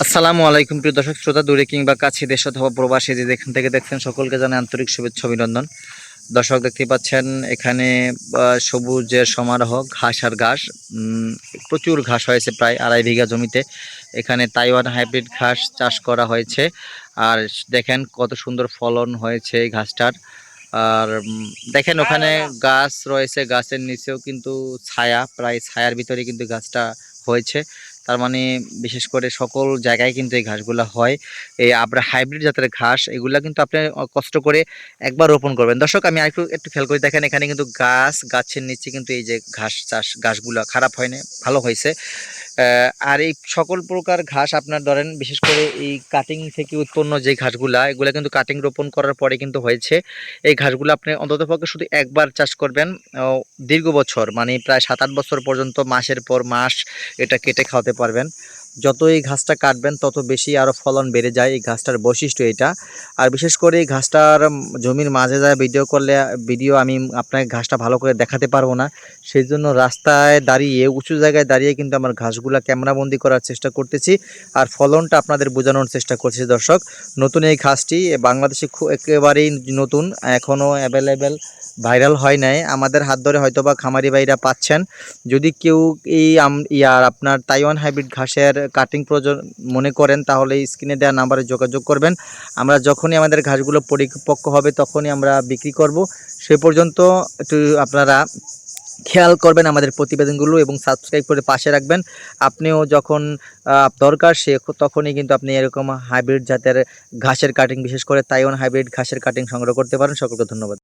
আসসালামু আলাইকুম প্রিয় দর্শক শ্রোতা, দূরে কিংবা কাছে, দেশ অথবা প্রবাসী যে যেখান থেকে দেখছেন সকলকে জানাই আন্তরিক শুভেচ্ছা অভিনন্দন। দর্শক দেখতে পাচ্ছেন এখানে সবুজের সমারোহ, ঘাস আর ঘাস। প্রচুর ঘাস হয়েছে, প্রায় 2.5 বিঘা জমিতে এখানে তাইওয়ান হাইব্রিড ঘাস চাষ করা হয়েছে। আর দেখেন কত সুন্দর ফলন হয়েছে এই ঘাসটার। আর দেখেন ওখানে গাছ রয়েছে, গাছের নিচেও কিন্তু ছায়া, প্রায় ছায়ার ভিতরে কিন্তু গাছটা হয়েছে। তার মানে বিশেষ করে সকল জায়গায় কিন্তু এই ঘাসগুলো হয়। এই আপনার হাইব্রিড জাতের ঘাস, এগুলা কিন্তু আপনি কষ্ট করে একবার রোপণ করবেন। দর্শক আমি একটু একটু খেয়াল করে দেখেন, এখানে কিন্তু গাছের নিচে কিন্তু এই যে ঘাস চাষ, ঘাসগুলো খারাপ হয়নি, ভালো হয়েছে। আর এই সকল প্রকার ঘাস আপনার ধরেন, বিশেষ করে এই কাটিং থেকে উৎপন্ন যে ঘাসগুলা, এগুলা কিন্তু কাটিং রোপণ করার পরে কিন্তু হয়েছে। এই ঘাসগুলো আপনি অন্ততপক্ষে শুধু একবার চাষ করবেন, দীর্ঘ বছর মানে প্রায় 7-8 বছর পর্যন্ত মাসের পর মাস এটা কেটে খাওয়াতে পারবেন। যত এই ঘাসটা কাটবেন তত বেশি আরও ফলন বেড়ে যায়, এই ঘাসটার বৈশিষ্ট্য এটা। আর বিশেষ করে এই ঘাসটার জমির মাঝে যায় ভিডিও আমি আপনাকে ঘাসটা ভালো করে দেখাতে পারবো না। সেই জন্য রাস্তায় দাঁড়িয়ে, উঁচু জায়গায় দাঁড়িয়ে কিন্তু আমার ঘাসগুলা ক্যামেরাবন্দি করার চেষ্টা করতেছি, আর ফলনটা আপনাদের বোঝানোর চেষ্টা করছি। দর্শক, নতুন এই ঘাসটি বাংলাদেশে একেবারেই নতুন, এখনও অ্যাভেলেবেল, ভাইরাল হয় নাই। আমাদের হাত ধরে হয়তোবা খামারি ভাইরা পাচ্ছেন। যদি কেউ এই আপনার তাইওয়ান হাইব্রিড ঘাসের কাটিং প্রয়োজন মনে করেন, তাহলে স্ক্রিনে দেওয়া নাম্বারে যোগাযোগ করবেন। আমরা যখনই আমাদের ঘাসগুলো পরিপক্ক হবে তখনই আমরা বিক্রি করব। সে পর্যন্ত একটু আপনারা খেয়াল করবেন আমাদের প্রতিবেদনগুলো এবং সাবস্ক্রাইব করে পাশে রাখবেন। আপনিও যখন দরকার তখনই কিন্তু আপনি এরকম হাইব্রিড জাতের ঘাসের কাটিং, বিশেষ করে তাইওয়ান হাইব্রিড ঘাসের কাটিং সংগ্রহ করতে পারেন। সকলকে ধন্যবাদ।